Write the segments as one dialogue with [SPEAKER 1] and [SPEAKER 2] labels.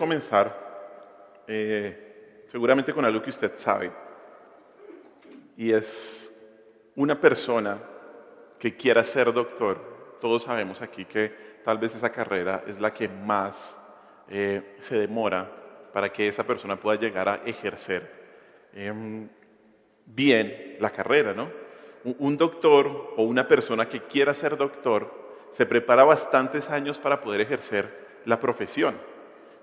[SPEAKER 1] comenzar seguramente con algo que usted sabe, y es una persona que quiera ser doctor. Todos sabemos aquí que tal vez esa carrera es la que más se demora para que esa persona pueda llegar a ejercer bien la carrera, ¿no? Un doctor o una persona que quiera ser doctor se prepara bastantes años para poder ejercer la profesión.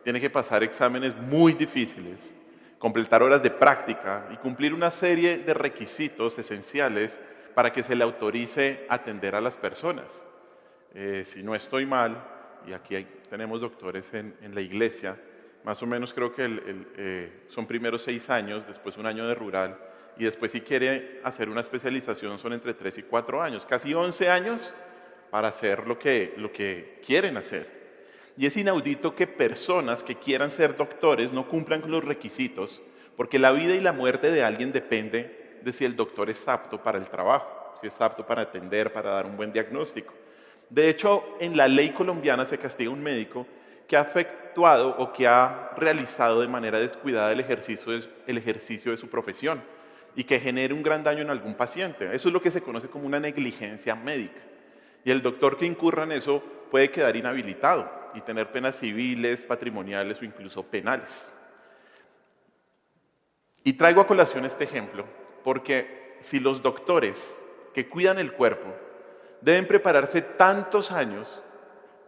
[SPEAKER 1] Tiene que pasar exámenes muy difíciles, completar horas de práctica y cumplir una serie de requisitos esenciales para que se le autorice atender a las personas. Si no estoy mal, y aquí tenemos doctores en la iglesia, más o menos creo que son primeros 6 años, después un año de rural, y después si quiere hacer una especialización son entre 3 y 4 años, casi 11 años para hacer lo que quieren hacer. Y es inaudito que personas que quieran ser doctores no cumplan con los requisitos, porque la vida y la muerte de alguien depende de si el doctor es apto para el trabajo, si es apto para atender, para dar un buen diagnóstico. De hecho, en la ley colombiana se castiga a un médico que ha efectuado o que ha realizado de manera descuidada el ejercicio de su profesión y que genere un gran daño en algún paciente. Eso es lo que se conoce como una negligencia médica. Y el doctor que incurra en eso puede quedar inhabilitado y tener penas civiles, patrimoniales o incluso penales. Y traigo a colación este ejemplo porque si los doctores que cuidan el cuerpo deben prepararse tantos años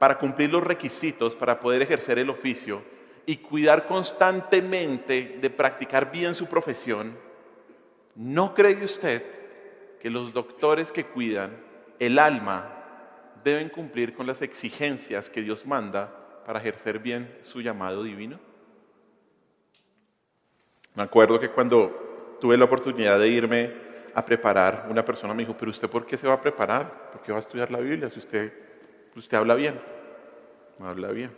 [SPEAKER 1] para cumplir los requisitos para poder ejercer el oficio y cuidar constantemente de practicar bien su profesión, ¿no cree usted que los doctores que cuidan el alma deben cumplir con las exigencias que Dios manda para ejercer bien su llamado divino? Me acuerdo que cuando tuve la oportunidad de irme a preparar, una persona me dijo, pero ¿usted por qué se va a preparar? ¿Por qué va a estudiar la Biblia si usted habla bien? No habla bien.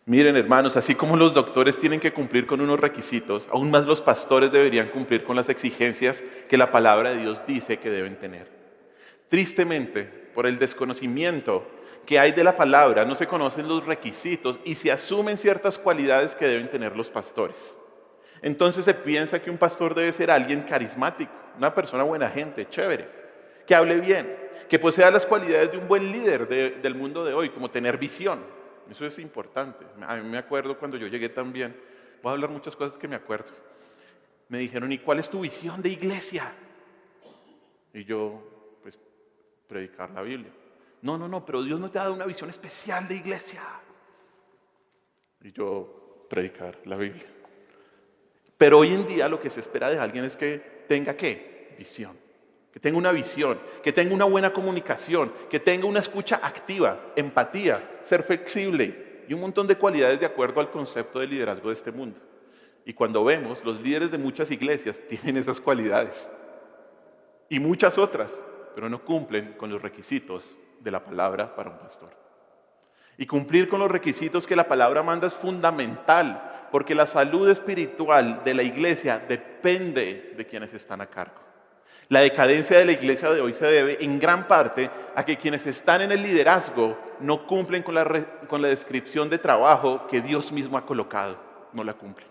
[SPEAKER 1] Miren, hermanos, así como los doctores tienen que cumplir con unos requisitos, aún más los pastores deberían cumplir con las exigencias que la palabra de Dios dice que deben tener. Tristemente, por el desconocimiento que hay de la palabra, no se conocen los requisitos y se asumen ciertas cualidades que deben tener los pastores. Entonces se piensa que un pastor debe ser alguien carismático, una persona buena gente, chévere, que hable bien, que posea las cualidades de un buen líder del mundo de hoy, como tener visión. Eso es importante. A mí me acuerdo cuando yo llegué también, voy a hablar muchas cosas que me acuerdo. Me dijeron, ¿y cuál es tu visión de iglesia? Y yo, pues, predicar la Biblia. No, pero Dios no te ha dado una visión especial de iglesia. Y yo, predicar la Biblia. Pero hoy en día lo que se espera de alguien es que tenga, ¿qué? Visión. Que tenga una visión, que tenga una buena comunicación, que tenga una escucha activa, empatía, ser flexible y un montón de cualidades de acuerdo al concepto de liderazgo de este mundo. Y cuando vemos, los líderes de muchas iglesias tienen esas cualidades y muchas otras, pero no cumplen con los requisitos de la palabra para un pastor. Y cumplir con los requisitos que la palabra manda es fundamental, porque la salud espiritual de la iglesia depende de quienes están a cargo. La decadencia de la iglesia de hoy se debe en gran parte a que quienes están en el liderazgo no cumplen con la descripción de trabajo que Dios mismo ha colocado, no la cumplen.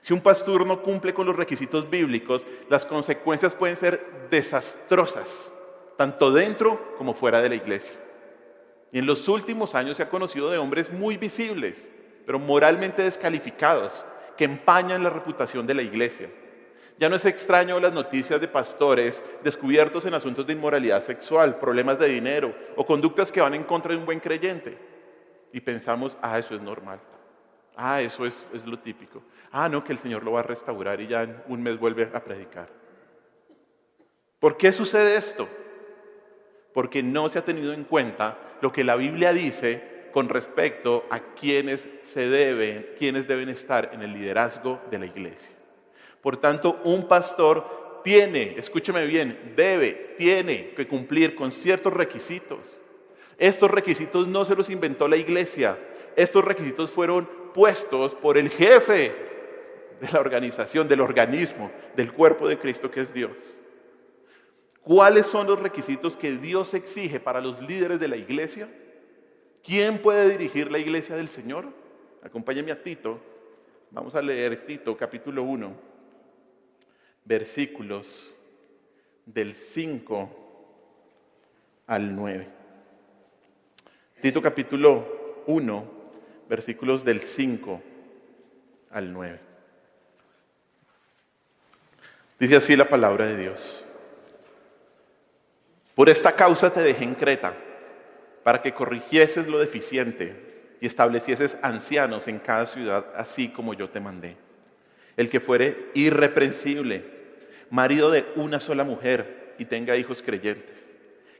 [SPEAKER 1] Si un pastor no cumple con los requisitos bíblicos, las consecuencias pueden ser desastrosas, tanto dentro como fuera de la iglesia. Y en los últimos años se ha conocido de hombres muy visibles, pero moralmente descalificados, que empañan la reputación de la iglesia. Ya no es extraño las noticias de pastores descubiertos en asuntos de inmoralidad sexual, problemas de dinero o conductas que van en contra de un buen creyente. Y pensamos, eso es normal. Eso es lo típico. No, que el Señor lo va a restaurar y ya en un mes vuelve a predicar. ¿Por qué sucede esto? Porque no se ha tenido en cuenta lo que la Biblia dice con respecto a quienes deben estar en el liderazgo de la iglesia. Por tanto, un pastor escúcheme bien, tiene que cumplir con ciertos requisitos. Estos requisitos no se los inventó la iglesia. Estos requisitos fueron puestos por el jefe de la organización, del organismo, del cuerpo de Cristo que es Dios. ¿Cuáles son los requisitos que Dios exige para los líderes de la iglesia? ¿Quién puede dirigir la iglesia del Señor? Acompáñenme a Tito. Vamos a leer Tito capítulo 1, versículos del 5 al 9. Tito capítulo 1, versículos del 5 al 9. Dice así la palabra de Dios. Por esta causa te dejé en Creta, para que corrigieses lo deficiente y establecieses ancianos en cada ciudad, así como yo te mandé. El que fuere irreprensible, marido de una sola mujer y tenga hijos creyentes,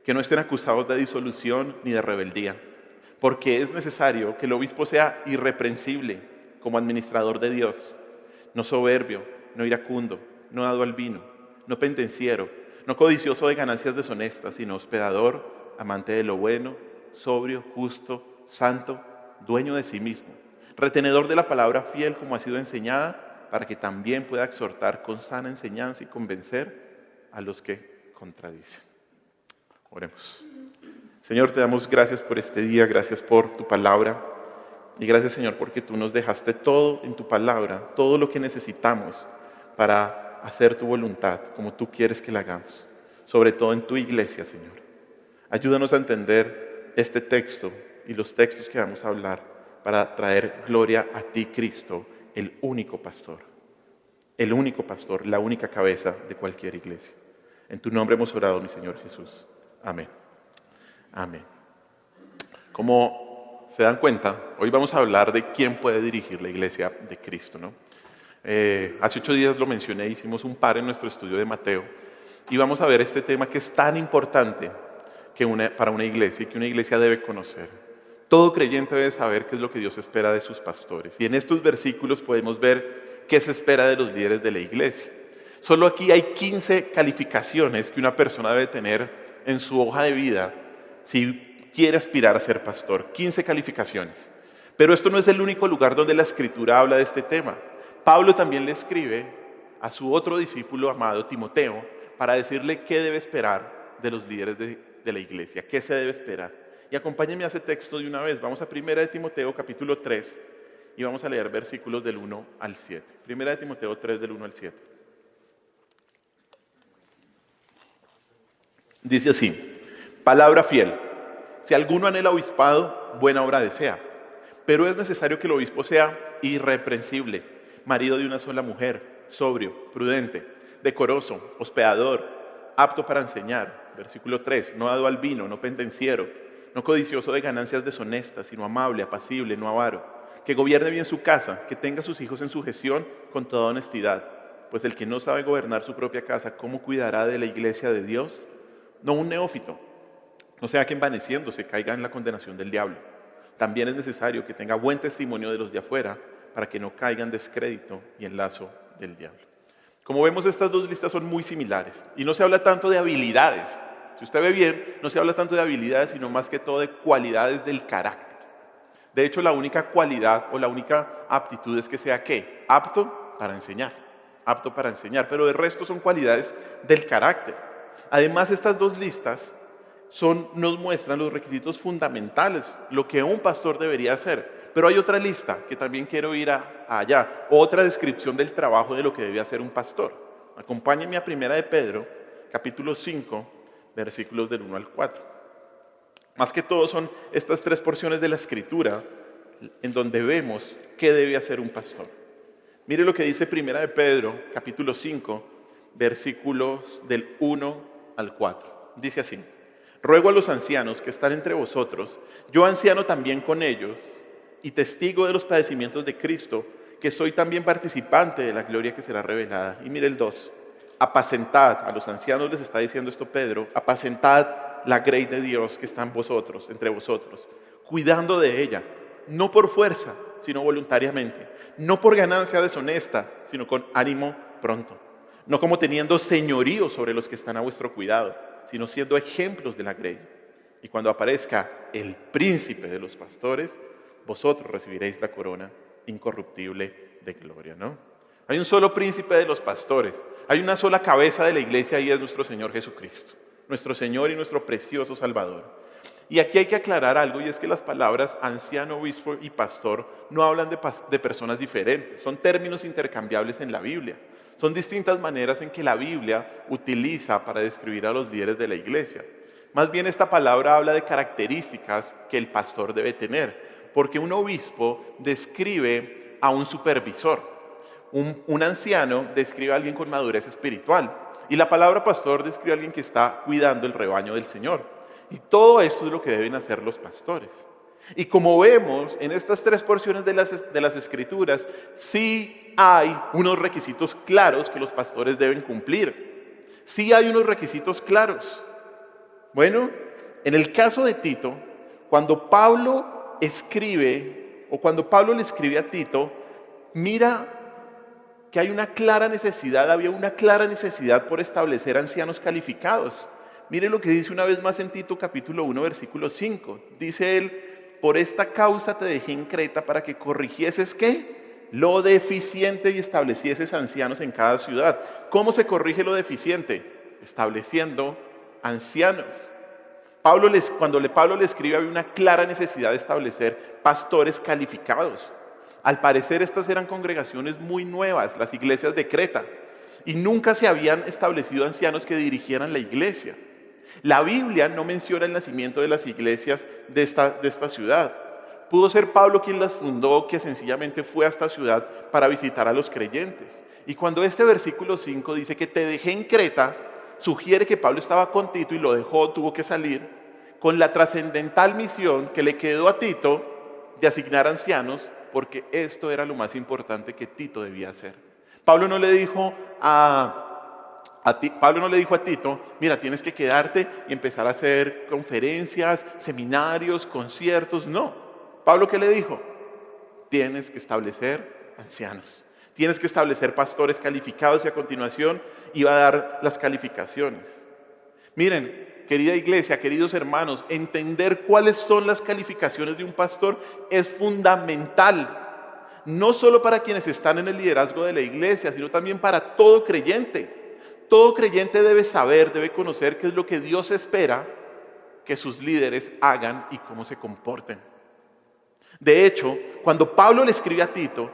[SPEAKER 1] que no estén acusados de disolución ni de rebeldía, porque es necesario que el obispo sea irreprensible como administrador de Dios, no soberbio, no iracundo, no dado al vino, no pendenciero, no codicioso de ganancias deshonestas, sino hospedador, amante de lo bueno, sobrio, justo, santo, dueño de sí mismo, retenedor de la palabra fiel como ha sido enseñada, para que también pueda exhortar con sana enseñanza y convencer a los que contradicen. Oremos. Señor, te damos gracias por este día, gracias por tu palabra y gracias, Señor, porque tú nos dejaste todo en tu palabra, todo lo que necesitamos para hacer tu voluntad como tú quieres que la hagamos, sobre todo en tu iglesia, Señor. Ayúdanos a entender este texto y los textos que vamos a hablar para traer gloria a ti, Cristo, el único pastor, la única cabeza de cualquier iglesia. En tu nombre hemos orado, mi Señor Jesús. Amén. Amén. Como se dan cuenta, hoy vamos a hablar de quién puede dirigir la iglesia de Cristo, ¿no? Hace 8 días lo mencioné, hicimos un par en nuestro estudio de Mateo y vamos a ver este tema que es tan importante para una iglesia y que una iglesia debe conocer. Todo creyente debe saber qué es lo que Dios espera de sus pastores. Y en estos versículos podemos ver qué se espera de los líderes de la iglesia. Solo aquí hay 15 calificaciones que una persona debe tener en su hoja de vida si quiere aspirar a ser pastor. 15 calificaciones. Pero esto no es el único lugar donde la Escritura habla de este tema. Pablo también le escribe a su otro discípulo amado, Timoteo, para decirle qué debe esperar de los líderes de la iglesia, qué se debe esperar. Y acompáñenme a ese texto de una vez. Vamos a 1 de Timoteo capítulo 3 y vamos a leer versículos del 1 al 7. 1 de Timoteo 3 del 1 al 7. Dice así: palabra fiel. Si alguno anhela obispado, buena obra desea. Pero es necesario que el obispo sea irreprensible, marido de una sola mujer, sobrio, prudente, decoroso, hospedador, apto para enseñar. Versículo 3, no dado al vino, no pendenciero, no codicioso de ganancias deshonestas, sino amable, apacible, no avaro, que gobierne bien su casa, que tenga a sus hijos en sujeción con toda honestidad. Pues el que no sabe gobernar su propia casa, ¿cómo cuidará de la iglesia de Dios? No un neófito, no sea que envaneciéndose caiga en la condenación del diablo. También es necesario que tenga buen testimonio de los de afuera, para que no caiga en descrédito y en lazo del diablo. Como vemos, estas dos listas son muy similares y no se habla tanto de habilidades. Si usted ve bien, no se habla tanto de habilidades, sino más que todo de cualidades del carácter. De hecho, la única cualidad o la única aptitud es que sea ¿qué? Apto para enseñar, pero de resto son cualidades del carácter. Además, estas dos listas nos muestran los requisitos fundamentales, lo que un pastor debería hacer. Pero hay otra lista que también quiero ir allá, otra descripción del trabajo de lo que debe hacer un pastor. Acompáñenme a 1 de Pedro, capítulo 5, versículos del 1 al 4. Más que todo son estas 3 porciones de la Escritura en donde vemos qué debe hacer un pastor. Mire lo que dice 1 de Pedro, capítulo 5, versículos del 1 al 4. Dice así: ruego a los ancianos que están entre vosotros, yo anciano también con ellos, y testigo de los padecimientos de Cristo, que soy también participante de la gloria que será revelada. Y mire el 2, apacentad, a los ancianos les está diciendo esto Pedro, apacentad la grey de Dios que está en vosotros, entre vosotros, cuidando de ella, no por fuerza, sino voluntariamente, no por ganancia deshonesta, sino con ánimo pronto, no como teniendo señorío sobre los que están a vuestro cuidado, sino siendo ejemplos de la grey. Y cuando aparezca el príncipe de los pastores, vosotros recibiréis la corona incorruptible de gloria, ¿no? Hay un solo príncipe de los pastores, hay una sola cabeza de la iglesia y es nuestro Señor Jesucristo, nuestro Señor y nuestro precioso Salvador. Y aquí hay que aclarar algo, y es que las palabras anciano, obispo y pastor no hablan de personas diferentes, son términos intercambiables en la Biblia. Son distintas maneras en que la Biblia utiliza para describir a los líderes de la iglesia. Más bien esta palabra habla de características que el pastor debe tener, porque un obispo describe a un supervisor, un anciano describe a alguien con madurez espiritual, y la palabra pastor describe a alguien que está cuidando el rebaño del Señor. Y todo esto es lo que deben hacer los pastores. Y como vemos en estas tres porciones de las Escrituras, sí hay unos requisitos claros que los pastores deben cumplir. Sí hay unos requisitos claros. Bueno, en el caso de Tito, cuando Pablo escribe, o cuando Pablo le escribe a Tito, mira que había una clara necesidad por establecer ancianos calificados. Mire lo que dice una vez más en Tito capítulo 1, versículo 5. Dice él, por esta causa te dejé en Creta para que corrigieses ¿qué? Lo deficiente y establecieses ancianos en cada ciudad. ¿Cómo se corrige lo deficiente? Estableciendo ancianos. Cuando Pablo le escribe, había una clara necesidad de establecer pastores calificados. Al parecer estas eran congregaciones muy nuevas, las iglesias de Creta, y nunca se habían establecido ancianos que dirigieran la iglesia. La Biblia no menciona el nacimiento de las iglesias de esta ciudad. Pudo ser Pablo quien las fundó, que sencillamente fue a esta ciudad para visitar a los creyentes. Y cuando este versículo 5 dice que te dejé en Creta, sugiere que Pablo estaba con Tito y lo dejó, tuvo que salir, con la trascendental misión que le quedó a Tito de asignar ancianos, porque esto era lo más importante que Tito debía hacer. Pablo no le dijo a Tito, mira, tienes que quedarte y empezar a hacer conferencias, seminarios, conciertos. No. Pablo, ¿qué le dijo? Tienes que establecer ancianos. Tienes que establecer pastores calificados, y a continuación iba a dar las calificaciones. Miren, querida iglesia, queridos hermanos, entender cuáles son las calificaciones de un pastor es fundamental. No solo para quienes están en el liderazgo de la iglesia, sino también para todo creyente. Todo creyente debe saber, debe conocer qué es lo que Dios espera que sus líderes hagan y cómo se comporten. De hecho, cuando Pablo le escribe a Tito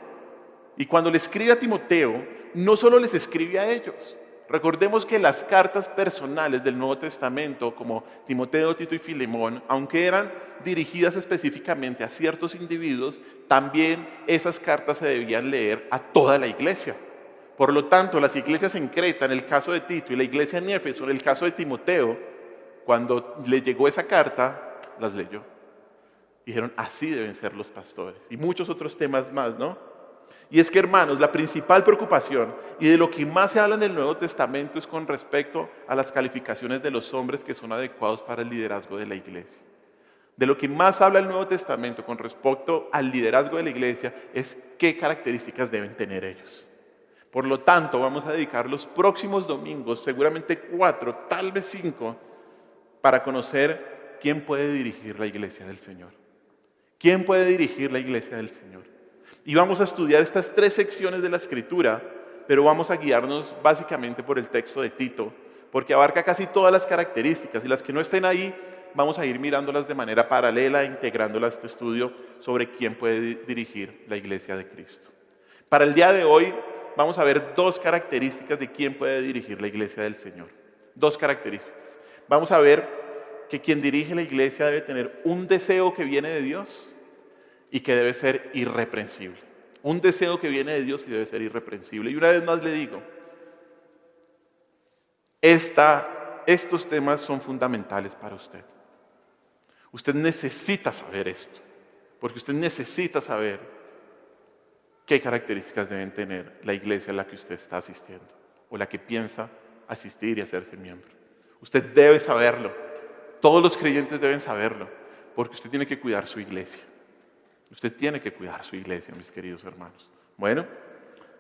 [SPEAKER 1] y cuando le escribe a Timoteo, no solo les escribe a ellos. Recordemos que las cartas personales del Nuevo Testamento, como Timoteo, Tito y Filemón, aunque eran dirigidas específicamente a ciertos individuos, también esas cartas se debían leer a toda la iglesia. Por lo tanto, las iglesias en Creta, en el caso de Tito, y la iglesia en Éfeso, en el caso de Timoteo, cuando le llegó esa carta, las leyó. Dijeron, así deben ser los pastores. Y muchos otros temas más, ¿no? Y es que, hermanos, la principal preocupación y de lo que más se habla en el Nuevo Testamento es con respecto a las calificaciones de los hombres que son adecuados para el liderazgo de la iglesia. De lo que más habla el Nuevo Testamento con respecto al liderazgo de la iglesia es qué características deben tener ellos. Por lo tanto, vamos a dedicar los próximos domingos, seguramente 4, tal vez 5, para conocer quién puede dirigir la iglesia del Señor. ¿Quién puede dirigir la iglesia del Señor? Y vamos a estudiar estas 3 secciones de la Escritura, pero vamos a guiarnos básicamente por el texto de Tito, porque abarca casi todas las características, y las que no estén ahí, vamos a ir mirándolas de manera paralela, integrándolas a este estudio sobre quién puede dirigir la iglesia de Cristo. Para el día de hoy, vamos a ver 2 características de quién puede dirigir la iglesia del Señor. 2 características. Vamos a ver que quien dirige la iglesia debe tener un deseo que viene de Dios y que debe ser irreprensible. Un deseo que viene de Dios y debe ser irreprensible. Y una vez más le digo, estos temas son fundamentales para usted. Usted necesita saber esto, porque usted necesita saber qué características deben tener la iglesia a la que usted está asistiendo o la que piensa asistir y hacerse miembro. Usted debe saberlo. Todos los creyentes deben saberlo, porque usted tiene que cuidar su iglesia. Usted tiene que cuidar su iglesia, mis queridos hermanos. Bueno,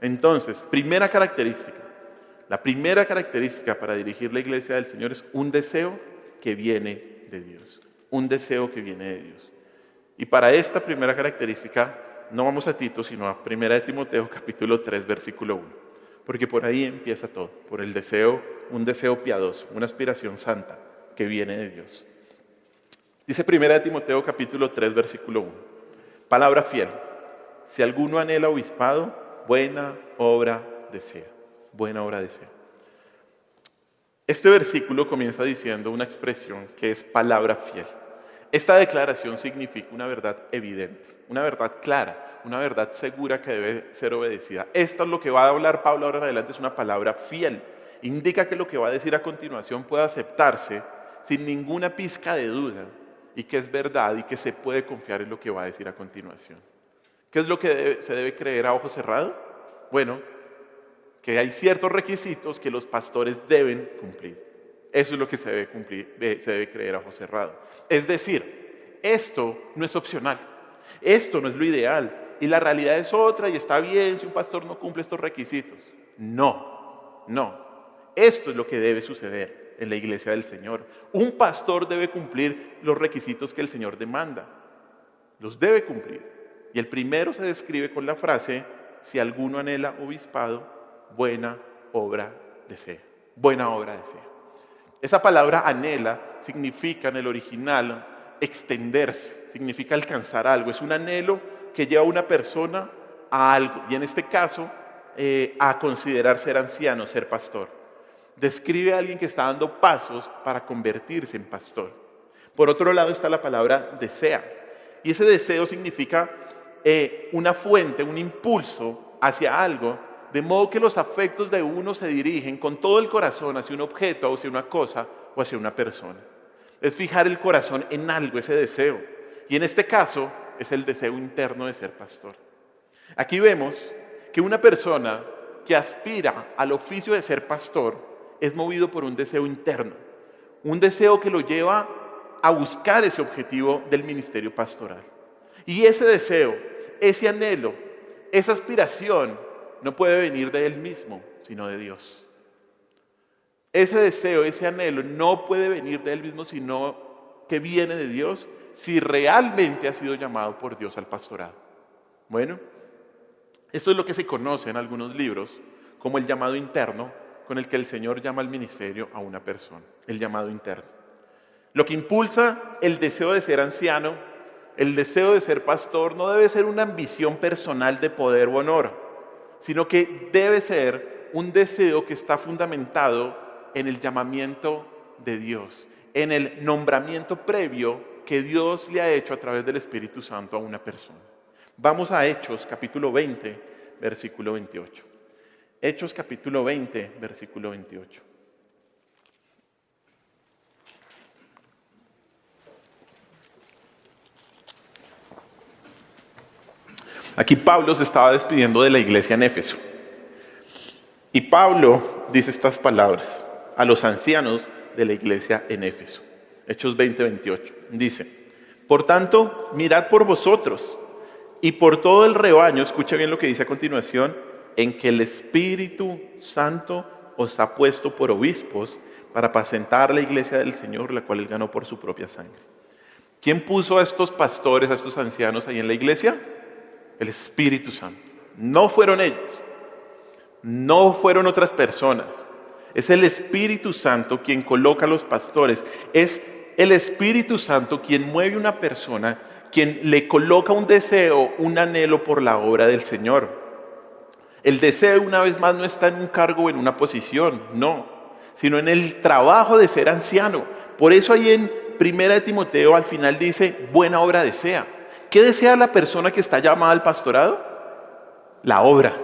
[SPEAKER 1] entonces, primera característica. La primera característica para dirigir la iglesia del Señor es un deseo que viene de Dios. Un deseo que viene de Dios. Y para esta primera característica, no vamos a Tito, sino a 1 de Timoteo, capítulo 3, versículo 1. Porque por ahí empieza todo, por el deseo, un deseo piadoso, una aspiración santa que viene de Dios. Dice 1 Timoteo capítulo 3, versículo 1. Palabra fiel. Si alguno anhela obispado, buena obra desea. Buena obra desea. Este versículo comienza diciendo una expresión que es palabra fiel. Esta declaración significa una verdad evidente, una verdad clara, una verdad segura que debe ser obedecida. Esto es lo que va a hablar Pablo ahora en adelante, es una palabra fiel. Indica que lo que va a decir a continuación puede aceptarse sin ninguna pizca de duda y que es verdad y que se puede confiar en lo que va a decir a continuación. ¿Qué es lo que se debe creer a ojo cerrado? Bueno, que hay ciertos requisitos que los pastores deben cumplir. Eso es lo que se debe cumplir, se debe creer a ojo cerrado. Es decir, esto no es opcional, esto no es lo ideal y la realidad es otra y está bien si un pastor no cumple estos requisitos. No, no. Esto es lo que debe suceder en la iglesia del Señor. Un pastor debe cumplir los requisitos que el Señor demanda. Los debe cumplir. Y el primero se describe con la frase: si alguno anhela obispado, buena obra desea. Buena obra desea. Esa palabra anhela significa en el original extenderse, significa alcanzar algo. Es un anhelo que lleva a una persona a algo. Y en este caso, a considerar ser anciano, ser pastor. Describe a alguien que está dando pasos para convertirse en pastor. Por otro lado está la palabra desea. Y ese deseo significa una fuente, un impulso hacia algo, de modo que los afectos de uno se dirigen con todo el corazón hacia un objeto, o hacia una cosa o hacia una persona. Es fijar el corazón en algo, ese deseo. Y en este caso es el deseo interno de ser pastor. Aquí vemos que una persona que aspira al oficio de ser pastor es movido por un deseo interno, un deseo que lo lleva a buscar ese objetivo del ministerio pastoral. Y ese deseo, ese anhelo, esa aspiración no puede venir de él mismo, sino de Dios. Ese deseo, ese anhelo no puede venir de él mismo, sino que viene de Dios si realmente ha sido llamado por Dios al pastorado. Bueno, esto es lo que se conoce en algunos libros como el llamado interno, con el que el Señor llama al ministerio a una persona, el llamado interno. Lo que impulsa el deseo de ser anciano, el deseo de ser pastor, no debe ser una ambición personal de poder o honor, sino que debe ser un deseo que está fundamentado en el llamamiento de Dios, en el nombramiento previo que Dios le ha hecho a través del Espíritu Santo a una persona. Vamos a Hechos capítulo 20, versículo 28. Hechos capítulo 20, versículo 28. Aquí Pablo se estaba despidiendo de la iglesia en Éfeso. Y Pablo dice estas palabras a los ancianos de la iglesia en Éfeso. Hechos 20, 28. Dice: por tanto, mirad por vosotros y por todo el rebaño, escucha bien lo que dice a continuación, en que el Espíritu Santo os ha puesto por obispos para apacentar la iglesia del Señor, la cual él ganó por su propia sangre. ¿Quién puso a estos pastores, a estos ancianos ahí en la iglesia? El Espíritu Santo. No fueron ellos, no fueron otras personas. Es el Espíritu Santo quien coloca a los pastores. Es el Espíritu Santo quien mueve a una persona, quien le coloca un deseo, un anhelo por la obra del Señor. El deseo, una vez más, no está en un cargo o en una posición, no, sino en el trabajo de ser anciano. Por eso ahí en 1 Timoteo al final dice: buena obra desea. ¿Qué desea la persona que está llamada al pastorado? La obra,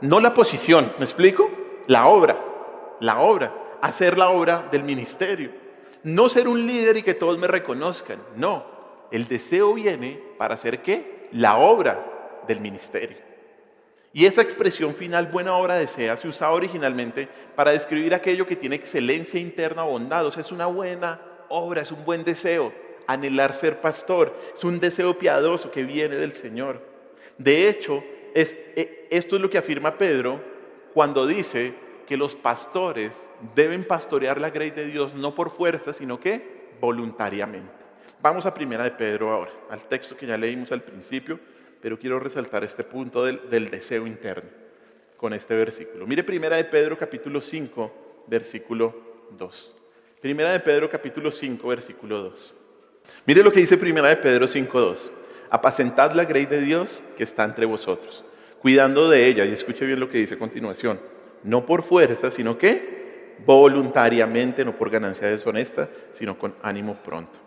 [SPEAKER 1] no la posición, ¿me explico? La obra, hacer la obra del ministerio. No ser un líder y que todos me reconozcan, no. El deseo viene para hacer ¿qué? La obra del ministerio. Y esa expresión final, buena obra desea, se usaba originalmente para describir aquello que tiene excelencia interna o bondad. O sea, es una buena obra, es un buen deseo. Anhelar ser pastor es un deseo piadoso que viene del Señor. De hecho, esto es lo que afirma Pedro cuando dice que los pastores deben pastorear la grey de Dios no por fuerza, sino que voluntariamente. Vamos a 1 de Pedro ahora, al texto que ya leímos al principio, pero quiero resaltar este punto del deseo interno con este versículo. Mire 1 de Pedro capítulo 5, versículo 2. 1 de Pedro capítulo 5, versículo 2. Mire lo que dice Primera de Pedro 5:2. Apacentad la grey de Dios que está entre vosotros, cuidando de ella. Y escuche bien lo que dice a continuación. No por fuerza, sino que voluntariamente, no por ganancia deshonesta, sino con ánimo pronto.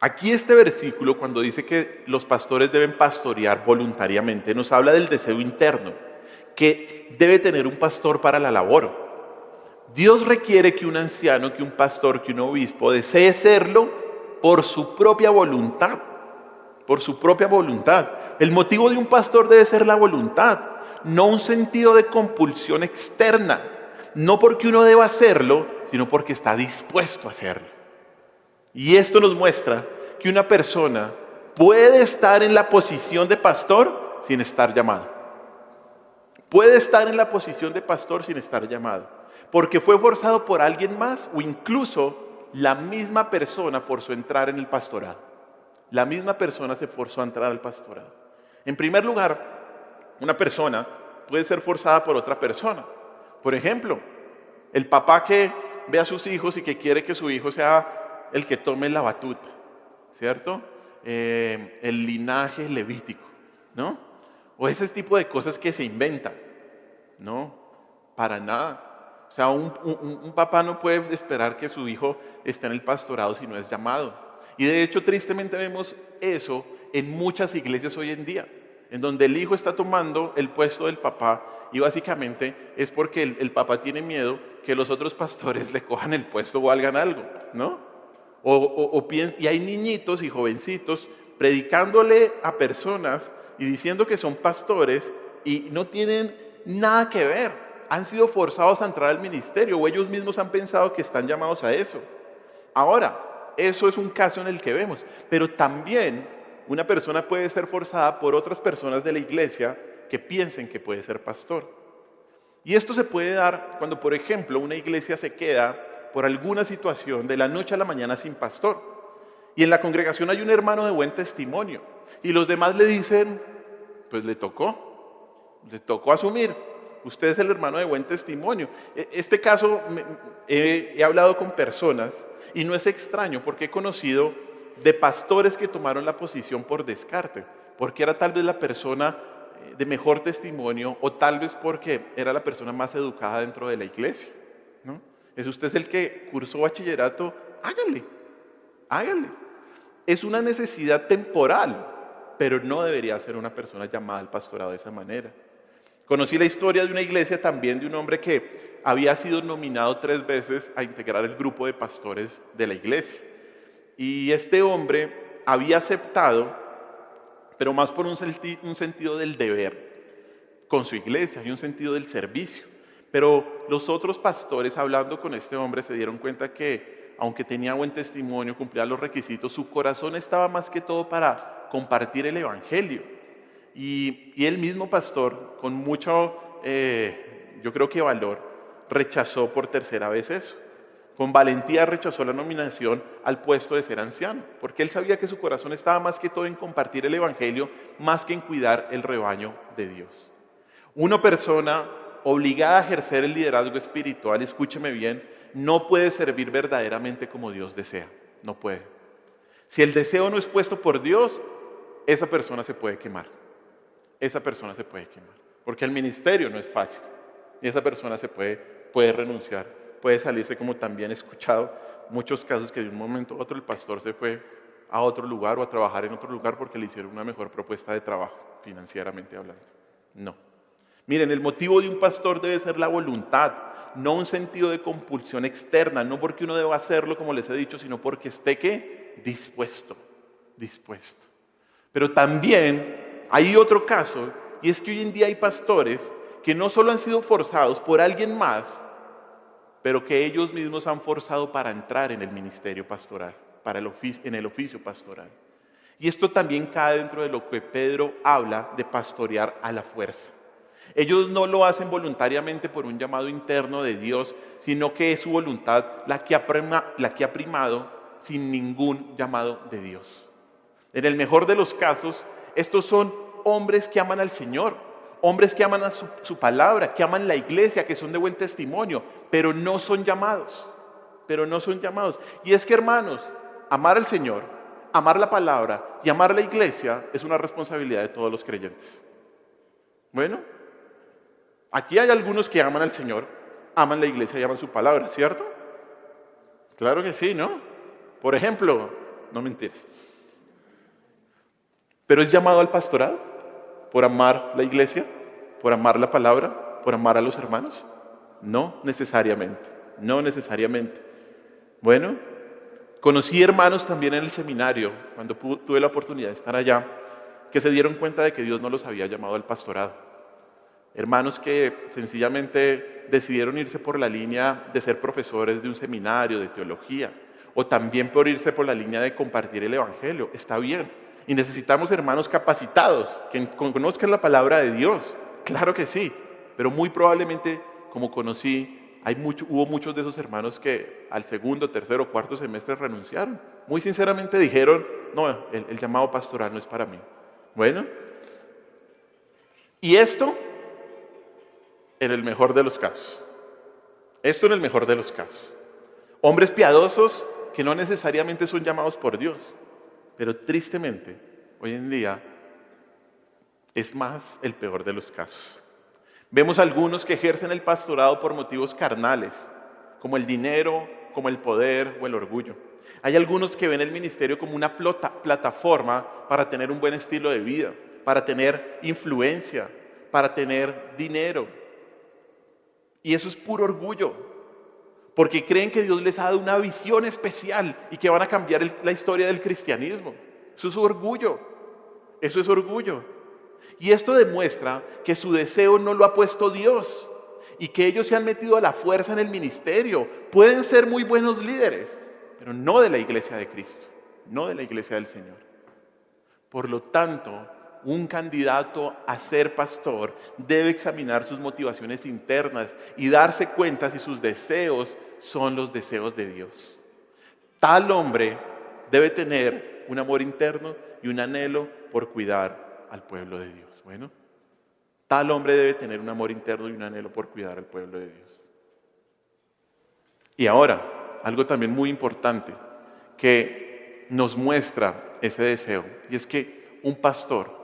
[SPEAKER 1] Aquí este versículo, cuando dice que los pastores deben pastorear voluntariamente, nos habla del deseo interno que debe tener un pastor para la labor. Dios requiere que un anciano, que un pastor, que un obispo desee serlo por su propia voluntad. Por su propia voluntad. El motivo de un pastor debe ser la voluntad, no un sentido de compulsión externa. No porque uno deba hacerlo, sino porque está dispuesto a hacerlo. Y esto nos muestra que una persona puede estar en la posición de pastor sin estar llamado. Puede estar en la posición de pastor sin estar llamado. Porque fue forzado por alguien más o incluso la misma persona forzó a entrar en el pastorado. La misma persona se forzó a entrar al pastorado. En primer lugar, una persona puede ser forzada por otra persona. Por ejemplo, el papá que ve a sus hijos y que quiere que su hijo sea el que tome la batuta, ¿cierto? El linaje levítico, ¿no? O ese tipo de cosas que se inventan. No, para nada. O sea, un papá no puede esperar que su hijo esté en el pastorado si no es llamado. Y de hecho, tristemente vemos eso en muchas iglesias hoy en día, en donde el hijo está tomando el puesto del papá y básicamente es porque el papá tiene miedo que los otros pastores le cojan el puesto o hagan algo, ¿no? Y hay niñitos y jovencitos predicándole a personas y diciendo que son pastores y no tienen nada que ver. Han sido forzados a entrar al ministerio o ellos mismos han pensado que están llamados a eso. Ahora, eso es un caso en el que vemos, pero también una persona puede ser forzada por otras personas de la iglesia que piensen que puede ser pastor. Y esto se puede dar cuando, por ejemplo, una iglesia se queda por alguna situación de la noche a la mañana sin pastor. Y en la congregación hay un hermano de buen testimonio. Y los demás le dicen, pues le tocó asumir. Usted es el hermano de buen testimonio. Este caso he hablado con personas y no es extraño porque he conocido de pastores que tomaron la posición por descarte, porque era tal vez la persona de mejor testimonio o tal vez porque era la persona más educada dentro de la iglesia, ¿no? Usted es el que cursó bachillerato, hágale. Es una necesidad temporal, pero no debería ser una persona llamada al pastorado de esa manera. Conocí la historia de una iglesia también de un hombre que había sido nominado 3 veces a integrar el grupo de pastores de la iglesia. Y este hombre había aceptado, pero más por un sentido del deber con su iglesia y un sentido del servicio. Pero los otros pastores, hablando con este hombre, se dieron cuenta que, aunque tenía buen testimonio, cumplía los requisitos, su corazón estaba más que todo para compartir el evangelio. Y el mismo pastor, con mucho, yo creo que valor, rechazó por 3ª vez eso. Con valentía rechazó la nominación al puesto de ser anciano, porque él sabía que su corazón estaba más que todo en compartir el evangelio, más que en cuidar el rebaño de Dios. Una persona obligada a ejercer el liderazgo espiritual, escúcheme bien, no puede servir verdaderamente como Dios desea. No puede. Si el deseo no es puesto por Dios, esa persona se puede quemar. Porque el ministerio no es fácil. Y esa persona se puede renunciar, puede salirse, como también he escuchado muchos casos que de un momento a otro el pastor se fue a otro lugar o a trabajar en otro lugar porque le hicieron una mejor propuesta de trabajo, financieramente hablando. No. Miren, el motivo de un pastor debe ser la voluntad, no un sentido de compulsión externa, no porque uno deba hacerlo como les he dicho, sino porque esté ¿qué? Dispuesto. Pero también hay otro caso, y es que hoy en día hay pastores que no solo han sido forzados por alguien más, pero que ellos mismos han forzado para entrar en el ministerio pastoral, en el oficio pastoral. Y esto también cae dentro de lo que Pedro habla de pastorear a la fuerza. Ellos no lo hacen voluntariamente por un llamado interno de Dios, sino que es su voluntad la que ha primado sin ningún llamado de Dios. En el mejor de los casos, estos son hombres que aman al Señor, hombres que aman a su palabra, que aman la iglesia, que son de buen testimonio, pero no son llamados. Y es que, hermanos, amar al Señor amar la palabra y amar la iglesia es una responsabilidad de todos los creyentes. Bueno, aquí hay algunos que aman al Señor, aman la iglesia y aman su palabra, ¿cierto? Claro que sí, ¿no? Por ejemplo, no mentiras. Pero es llamado al pastorado por amar la iglesia, por amar la palabra, por amar a los hermanos. No necesariamente, no necesariamente. Bueno, conocí hermanos también en el seminario, cuando tuve la oportunidad de estar allá, que se dieron cuenta de que Dios no los había llamado al pastorado. Hermanos que sencillamente decidieron irse por la línea de ser profesores de un seminario de teología, o también por irse por la línea de compartir el evangelio. Está bien. Y necesitamos hermanos capacitados, que conozcan la palabra de Dios. Claro que sí, pero muy probablemente, como conocí, hubo muchos de esos hermanos que al segundo, tercero, cuarto semestre renunciaron. Muy sinceramente dijeron, no, el llamado pastoral no es para mí. Bueno, y esto en el mejor de los casos. Esto en el mejor de los casos. Hombres piadosos que no necesariamente son llamados por Dios. Pero tristemente, hoy en día, es más el peor de los casos. Vemos algunos que ejercen el pastorado por motivos carnales, como el dinero, como el poder o el orgullo. Hay algunos que ven el ministerio como una plataforma para tener un buen estilo de vida, para tener influencia, para tener dinero. Y eso es puro orgullo, porque creen que Dios les ha dado una visión especial y que van a cambiar la historia del cristianismo. Eso es orgullo, eso es orgullo. Y esto demuestra que su deseo no lo ha puesto Dios y que ellos se han metido a la fuerza en el ministerio. Pueden ser muy buenos líderes, pero no de la iglesia de Cristo, no de la iglesia del Señor. Por lo tanto, un candidato a ser pastor debe examinar sus motivaciones internas y darse cuenta si sus deseos son los deseos de Dios. Tal hombre debe tener un amor interno y un anhelo por cuidar al pueblo de Dios. Bueno, tal hombre debe tener un amor interno y un anhelo por cuidar al pueblo de Dios. Y ahora, algo también muy importante que nos muestra ese deseo, y es que un pastor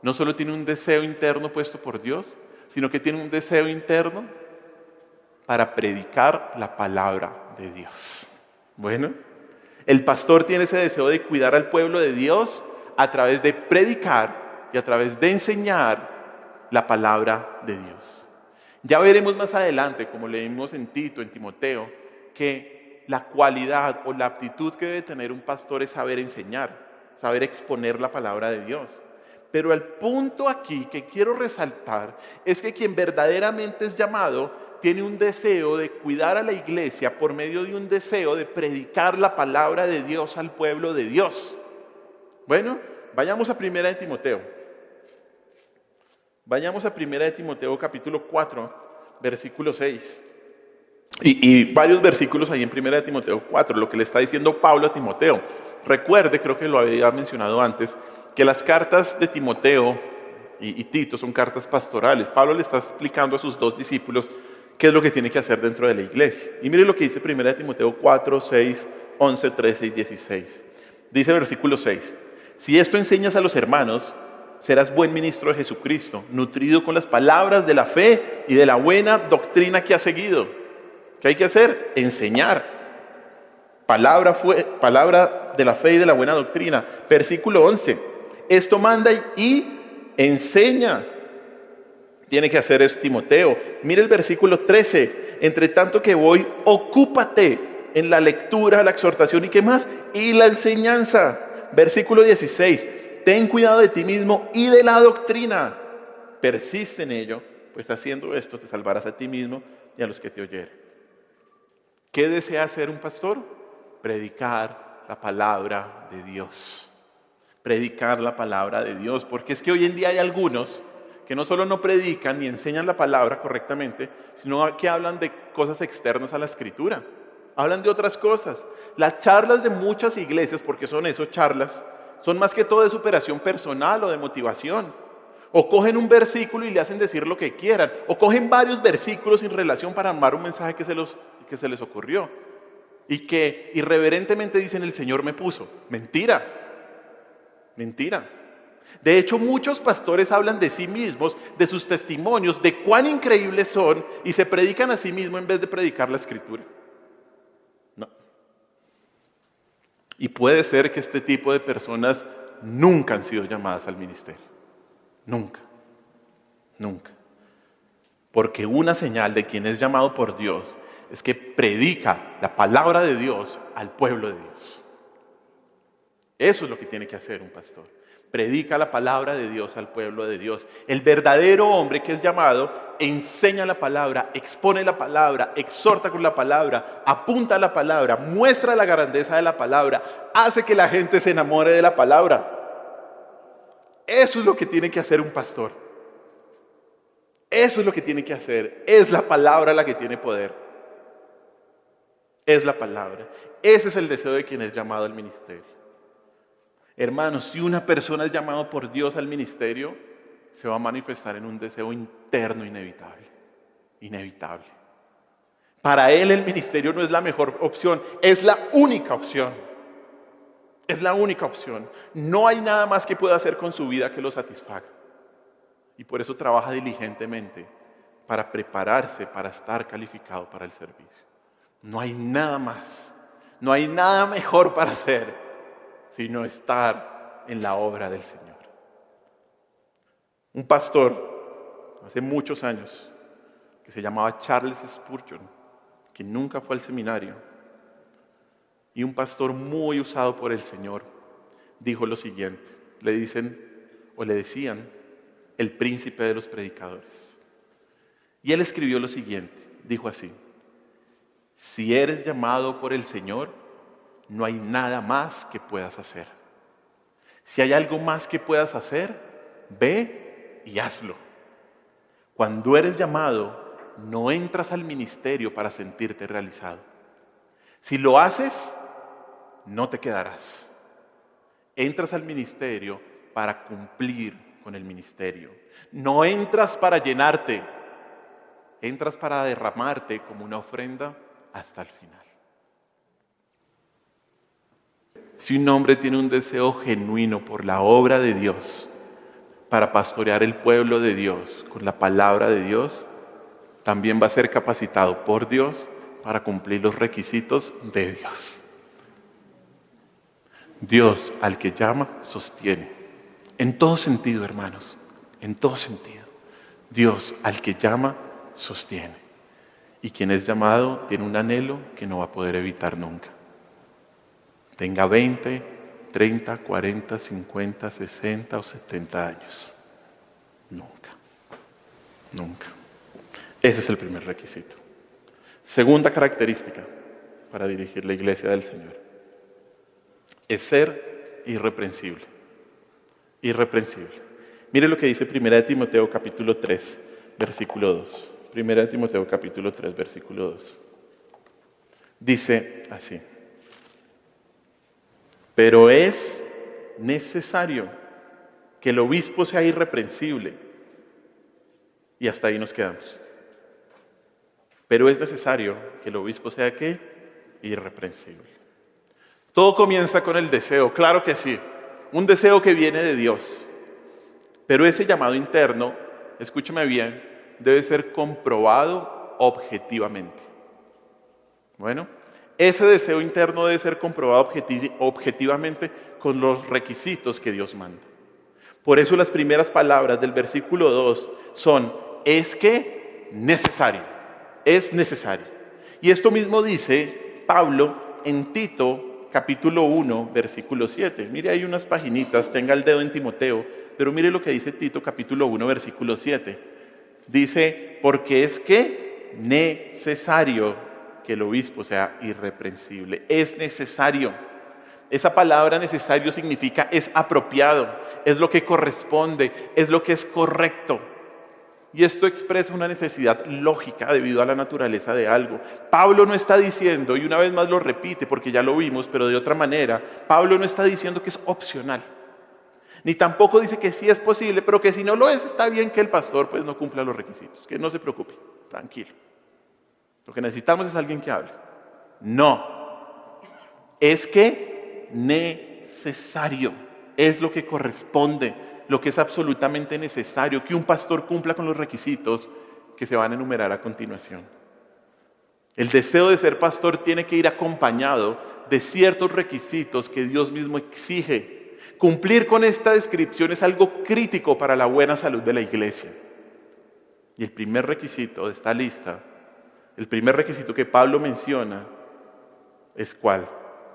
[SPEAKER 1] no solo tiene un deseo interno puesto por Dios, sino que tiene un deseo interno para predicar la palabra de Dios. Bueno, el pastor tiene ese deseo de cuidar al pueblo de Dios a través de predicar y a través de enseñar la palabra de Dios. Ya veremos más adelante, como leímos en Tito, en Timoteo, que la cualidad o la aptitud que debe tener un pastor es saber enseñar, saber exponer la palabra de Dios. Pero el punto aquí que quiero resaltar es que quien verdaderamente es llamado tiene un deseo de cuidar a la iglesia por medio de un deseo de predicar la palabra de Dios al pueblo de Dios. Bueno, vayamos a 1 de Timoteo. Vayamos a 1 de Timoteo capítulo 4, versículo 6. Y varios versículos ahí en 1 de Timoteo 4, lo que le está diciendo Pablo a Timoteo. Recuerde, creo que lo había mencionado antes, que las cartas de Timoteo y Tito son cartas pastorales. Pablo le está explicando a sus dos discípulos qué es lo que tiene que hacer dentro de la iglesia. Y mire lo que dice 1 de Timoteo 4, 6, 11, 13 y 16. Dice versículo 6. Si esto enseñas a los hermanos, serás buen ministro de Jesucristo, nutrido con las palabras de la fe y de la buena doctrina que has seguido. ¿Qué hay que hacer? Enseñar. Palabra de la fe y de la buena doctrina. Versículo 11. Esto manda y enseña. Tiene que hacer eso Timoteo. Mire el versículo 13. Entre tanto que voy, ocúpate en la lectura, la exhortación y qué más, y la enseñanza. Versículo 16. Ten cuidado de ti mismo y de la doctrina. Persiste en ello, pues haciendo esto te salvarás a ti mismo y a los que te oyeren. ¿Qué desea hacer un pastor? Predicar la palabra de Dios. Predicar la palabra de Dios, porque es que hoy en día hay algunos que no solo no predican ni enseñan la palabra correctamente, sino que hablan de cosas externas a la Escritura. Hablan de otras cosas. Las charlas de muchas iglesias, porque son eso, charlas, son más que todo de superación personal o de motivación. O cogen un versículo y le hacen decir lo que quieran. O cogen varios versículos sin relación para armar un mensaje que se les ocurrió. y que irreverentemente dicen el Señor me puso. Mentira, mentira. De hecho, muchos pastores hablan de sí mismos, de sus testimonios, de cuán increíbles son y se predican a sí mismos en vez de predicar la Escritura. No. Y puede ser que este tipo de personas nunca han sido llamadas al ministerio. Nunca. Nunca. Porque una señal de quien es llamado por Dios es que predica la palabra de Dios al pueblo de Dios. Eso es lo que tiene que hacer un pastor. Predica la palabra de Dios al pueblo de Dios. El verdadero hombre que es llamado enseña la palabra, expone la palabra, exhorta con la palabra, apunta a la palabra, muestra la grandeza de la palabra, hace que la gente se enamore de la palabra. Eso es lo que tiene que hacer un pastor. Eso es lo que tiene que hacer. Es la palabra la que tiene poder. Es la palabra. Ese es el deseo de quien es llamado al ministerio. Hermanos, si una persona es llamada por Dios al ministerio, se va a manifestar en un deseo interno inevitable. Inevitable. Para él el ministerio no es la mejor opción, es la única opción. Es la única opción. No hay nada más que pueda hacer con su vida que lo satisfaga. Y por eso trabaja diligentemente para prepararse, para estar calificado para el servicio. No hay nada más, no hay nada mejor para hacer sino estar en la obra del Señor. Un pastor, hace muchos años, que se llamaba Charles Spurgeon, que nunca fue al seminario, y un pastor muy usado por el Señor, dijo lo siguiente, le decían, el príncipe de los predicadores. Y él escribió lo siguiente, dijo así: si eres llamado por el Señor, no hay nada más que puedas hacer. Si hay algo más que puedas hacer, ve y hazlo. Cuando eres llamado, no entras al ministerio para sentirte realizado. Si lo haces, no te quedarás. Entras al ministerio para cumplir con el ministerio. No entras para llenarte, entras para derramarte como una ofrenda hasta el final. Si un hombre tiene un deseo genuino por la obra de Dios, para pastorear el pueblo de Dios con la palabra de Dios, también va a ser capacitado por Dios para cumplir los requisitos de Dios. Dios al que llama, sostiene. En todo sentido, hermanos, en todo sentido. Dios al que llama, sostiene. Y quien es llamado tiene un anhelo que no va a poder evitar nunca. Tenga 20, 30, 40, 50, 60 o 70 años. Nunca. Nunca. Ese es el primer requisito. Segunda característica para dirigir la iglesia del Señor es ser irreprensible. Irreprensible. Mire lo que dice 1 Timoteo capítulo 3, versículo 2. 1 Timoteo capítulo 3, versículo 2. Dice así: pero es necesario que el obispo sea irreprensible. Y hasta ahí nos quedamos. Pero es necesario que el obispo sea ¿qué? Irreprensible. Todo comienza con el deseo, claro que sí. Un deseo que viene de Dios. Pero ese llamado interno, escúchame bien, debe ser comprobado objetivamente. Bueno, ese deseo interno debe ser comprobado objetivamente con los requisitos que Dios manda. Por eso las primeras palabras del versículo 2 son, es que necesario, es necesario. Y esto mismo dice Pablo en Tito capítulo 1, versículo 7. Mire, hay unas paginitas, tenga el dedo en Timoteo, pero mire lo que dice Tito capítulo 1, versículo 7. Dice, porque es que necesario que el obispo sea irreprensible. Es necesario. Esa palabra necesario significa es apropiado, es lo que corresponde, es lo que es correcto. Y esto expresa una necesidad lógica debido a la naturaleza de algo. Pablo no está diciendo, y una vez más lo repite porque ya lo vimos, pero de otra manera, Pablo no está diciendo que es opcional. Ni tampoco dice que sí es posible, pero que si no lo es, está bien que el pastor pues no cumpla los requisitos. Que no se preocupe, tranquilo. Lo que necesitamos es alguien que hable. No. Es que necesario, es lo que corresponde, lo que es absolutamente necesario, que un pastor cumpla con los requisitos que se van a enumerar a continuación. El deseo de ser pastor tiene que ir acompañado de ciertos requisitos que Dios mismo exige. Cumplir con esta descripción es algo crítico para la buena salud de la iglesia. Y el primer requisito de esta lista, el primer requisito que Pablo menciona, es ¿cuál?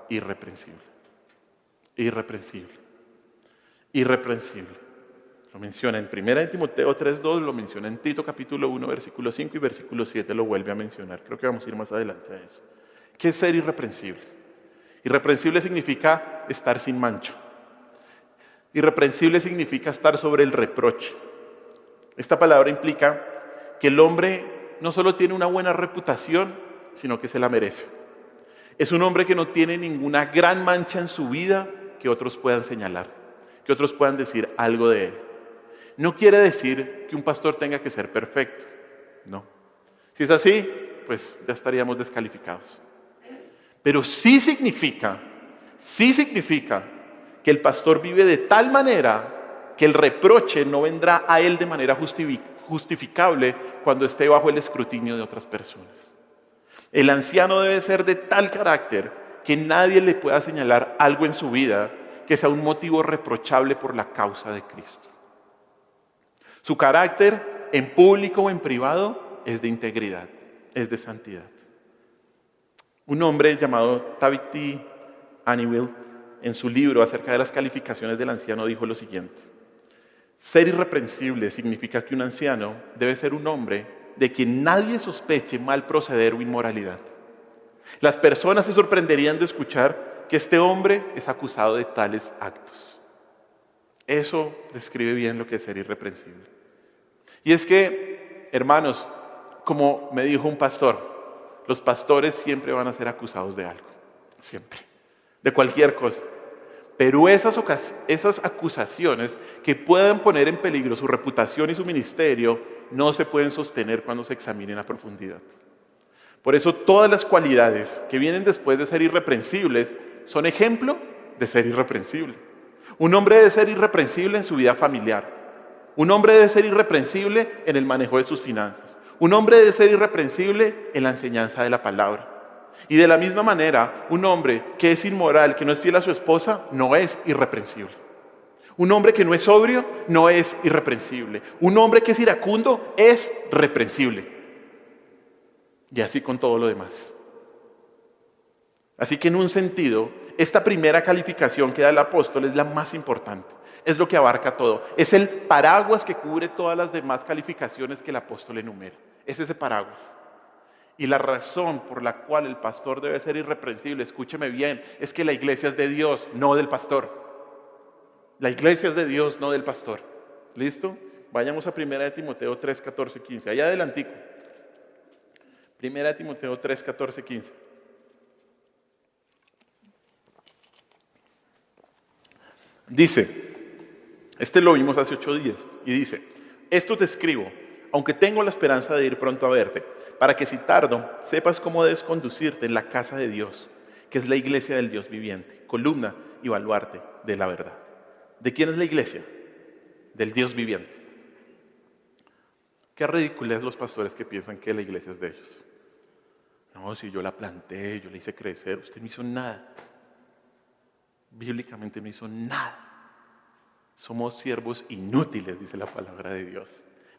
[SPEAKER 1] Irreprensible. Irreprensible. Irreprensible. Lo menciona en 1 Timoteo 3:2, lo menciona en Tito capítulo 1, versículo 5 y versículo 7 lo vuelve a mencionar. Creo que vamos a ir más adelante a eso. ¿Qué es ser irreprensible? Irreprensible significa estar sin mancha. Irreprensible significa estar sobre el reproche. Esta palabra implica que el hombre no solo tiene una buena reputación, sino que se la merece. Es un hombre que no tiene ninguna gran mancha en su vida que otros puedan señalar, que otros puedan decir algo de él. No quiere decir que un pastor tenga que ser perfecto, no. Si es así, pues ya estaríamos descalificados. Pero sí significa que el pastor vive de tal manera que el reproche no vendrá a él de manera justificable cuando esté bajo el escrutinio de otras personas. El anciano debe ser de tal carácter que nadie le pueda señalar algo en su vida que sea un motivo reprochable por la causa de Cristo. Su carácter, en público o en privado, es de integridad, es de santidad. Un hombre llamado Tabitha Anywell, en su libro acerca de las calificaciones del anciano, dijo lo siguiente: ser irreprensible significa que un anciano debe ser un hombre de quien nadie sospeche mal proceder o inmoralidad. Las personas se sorprenderían de escuchar que este hombre es acusado de tales actos. Eso describe bien lo que es ser irreprensible. Y es que, hermanos, como me dijo un pastor, los pastores siempre van a ser acusados de algo, siempre, de cualquier cosa. Pero esas acusaciones que puedan poner en peligro su reputación y su ministerio no se pueden sostener cuando se examinen a profundidad. Por eso todas las cualidades que vienen después de ser irreprensibles son ejemplo de ser irreprensible. Un hombre debe ser irreprensible en su vida familiar. Un hombre debe ser irreprensible en el manejo de sus finanzas. Un hombre debe ser irreprensible en la enseñanza de la palabra. Y de la misma manera, un hombre que es inmoral, que no es fiel a su esposa, no es irreprensible. Un hombre que no es sobrio, no es irreprensible. Un hombre que es iracundo, es reprensible. Y así con todo lo demás. Así que en un sentido, esta primera calificación que da el apóstol es la más importante. Es lo que abarca todo. Es el paraguas que cubre todas las demás calificaciones que el apóstol enumera. Es ese paraguas. Y la razón por la cual el pastor debe ser irreprensible, escúcheme bien, es que la iglesia es de Dios, no del pastor. La iglesia es de Dios, no del pastor. ¿Listo? Vayamos a 1 Timoteo 3, 14, 15. Allá adelantico. 1 Timoteo 3, 14, 15. Dice, este lo vimos hace 8 días, y dice: esto te escribo, aunque tengo la esperanza de ir pronto a verte, para que si tardo, sepas cómo debes conducirte en la casa de Dios, que es la iglesia del Dios viviente, columna y baluarte de la verdad. ¿De quién es la iglesia? Del Dios viviente. Qué ridiculez los pastores que piensan que la iglesia es de ellos. No, si yo la planté, yo la hice crecer, usted no hizo nada. Bíblicamente no hizo nada. Somos siervos inútiles, dice la palabra de Dios.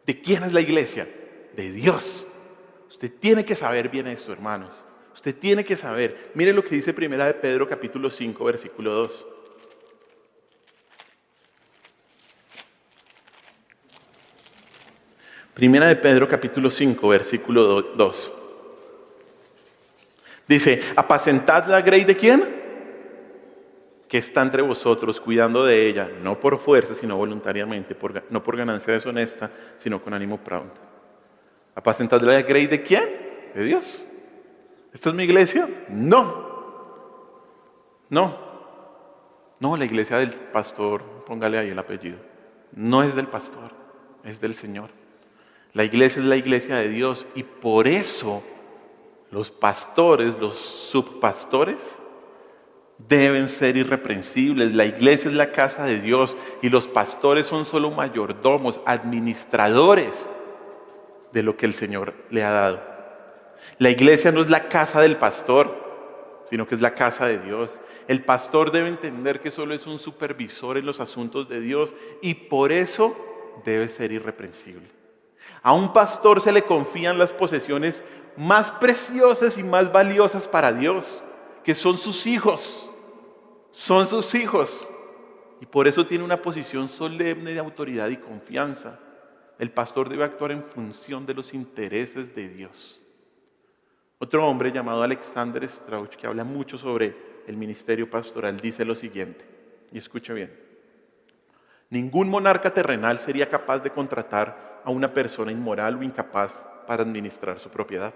[SPEAKER 1] ¿De quién es la iglesia? De Dios. Usted tiene que saber bien esto, hermanos. Usted tiene que saber. Mire lo que dice 1 de Pedro capítulo 5, versículo 2. Primera de Pedro capítulo 5, versículo 2. Dice: apacentad la grey de ¿quién? Que está entre vosotros, cuidando de ella, no por fuerza, sino voluntariamente, no por ganancia deshonesta, sino con ánimo pronto. ¿Apacentad la grey de quién? De Dios. ¿Esta es mi iglesia? No. No, la iglesia del pastor, póngale ahí el apellido. No es del pastor, es del Señor. La iglesia es la iglesia de Dios, y por eso los pastores, los subpastores, deben ser irreprensibles. La iglesia es la casa de Dios y los pastores son solo mayordomos, administradores de lo que el Señor le ha dado. La iglesia no es la casa del pastor, sino que es la casa de Dios. El pastor debe entender que solo es un supervisor en los asuntos de Dios y por eso debe ser irreprensible. A un pastor se le confían las posesiones más preciosas y más valiosas para Dios, que son sus hijos. Son sus hijos. Y por eso tiene una posición solemne de autoridad y confianza. El pastor debe actuar en función de los intereses de Dios. Otro hombre llamado Alexander Strauch, que habla mucho sobre el ministerio pastoral, dice lo siguiente, y escuche bien: ningún monarca terrenal sería capaz de contratar a una persona inmoral o incapaz para administrar su propiedad.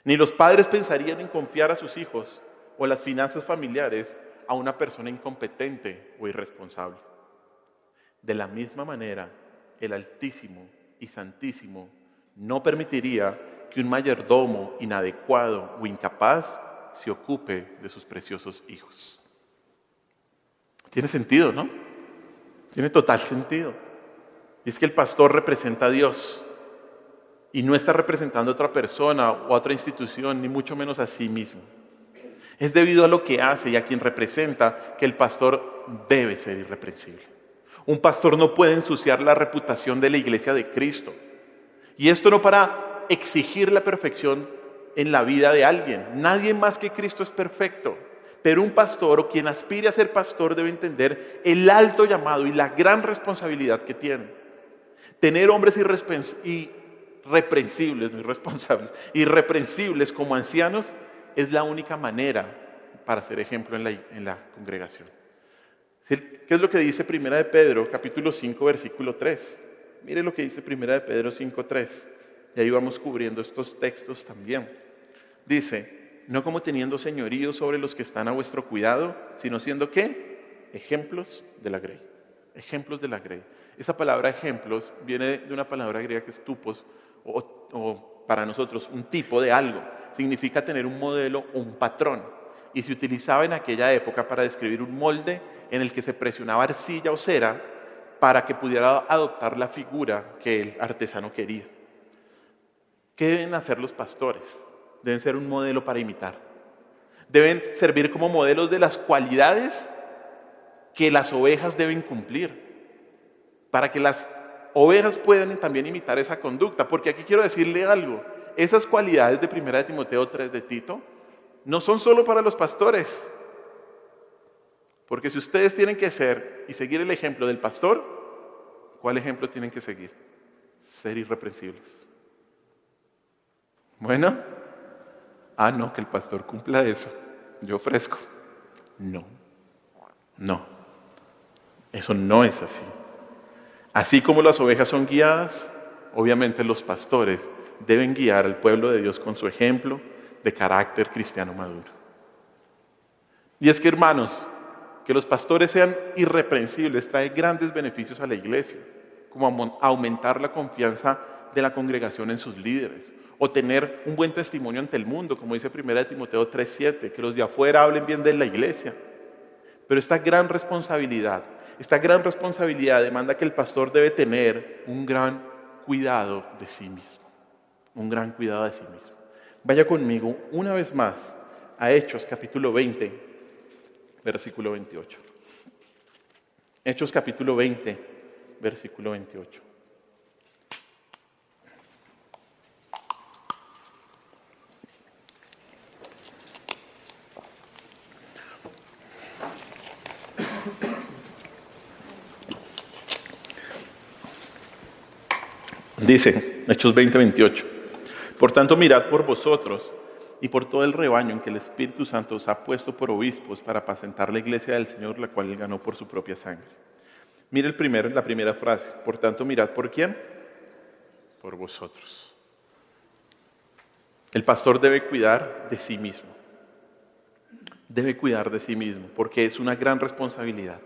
[SPEAKER 1] Ni los padres pensarían en confiar a sus hijos o las finanzas familiares a una persona incompetente o irresponsable. De la misma manera, el Altísimo y Santísimo no permitiría que un mayordomo inadecuado o incapaz se ocupe de sus preciosos hijos. Tiene sentido, ¿no? Tiene total sentido. Y es que el pastor representa a Dios y no está representando a otra persona o a otra institución, ni mucho menos a sí mismo. Es debido a lo que hace y a quien representa que el pastor debe ser irreprensible. Un pastor no puede ensuciar la reputación de la iglesia de Cristo. Y esto no para exigir la perfección en la vida de alguien. Nadie más que Cristo es perfecto. Pero un pastor o quien aspire a ser pastor debe entender el alto llamado y la gran responsabilidad que tiene. Tener hombres irreprensibles como ancianos es la única manera para ser ejemplo en la congregación. ¿Qué es lo que dice Primera de Pedro, capítulo 5, versículo 3? Mire lo que dice Primera de Pedro 5, 3. Y ahí vamos cubriendo estos textos también. Dice: no como teniendo señorío sobre los que están a vuestro cuidado, sino siendo ¿qué? Ejemplos de la grey. Ejemplos de la grey. Esa palabra ejemplos viene de una palabra griega que es tupos, o para nosotros un tipo de algo. Significa tener un modelo o un patrón. Y se utilizaba en aquella época para describir un molde en el que se presionaba arcilla o cera para que pudiera adoptar la figura que el artesano quería. ¿Qué deben hacer los pastores? Deben ser un modelo para imitar. Deben servir como modelos de las cualidades que las ovejas deben cumplir, para que las ovejas puedan también imitar esa conducta. Porque aquí quiero decirle algo: esas cualidades de 1 de Timoteo 3 de Tito no son solo para los pastores. Porque si ustedes tienen que ser y seguir el ejemplo del pastor, ¿cuál ejemplo tienen que seguir? Ser irreprensibles. Bueno, no, que el pastor cumpla eso, yo ofrezco. No, eso no es así. Así como las ovejas son guiadas, obviamente los pastores deben guiar al pueblo de Dios con su ejemplo de carácter cristiano maduro. Y es que, hermanos, que los pastores sean irreprensibles trae grandes beneficios a la iglesia, como aumentar la confianza de la congregación en sus líderes, o tener un buen testimonio ante el mundo, como dice 1 de Timoteo 3:7, que los de afuera hablen bien de la iglesia. Pero esta gran responsabilidad demanda que el pastor debe tener un gran cuidado de sí mismo. Un gran cuidado de sí mismo. Vaya conmigo una vez más a Hechos capítulo 20, versículo 28. Hechos capítulo 20, versículo 28. Dice, Hechos 20, 28. Por tanto, mirad por vosotros y por todo el rebaño en que el Espíritu Santo os ha puesto por obispos para apacentar la iglesia del Señor, la cual él ganó por su propia sangre. Mire la primera frase. Por tanto, mirad por quién. Por vosotros. El pastor debe cuidar de sí mismo. Debe cuidar de sí mismo, porque es una gran responsabilidad.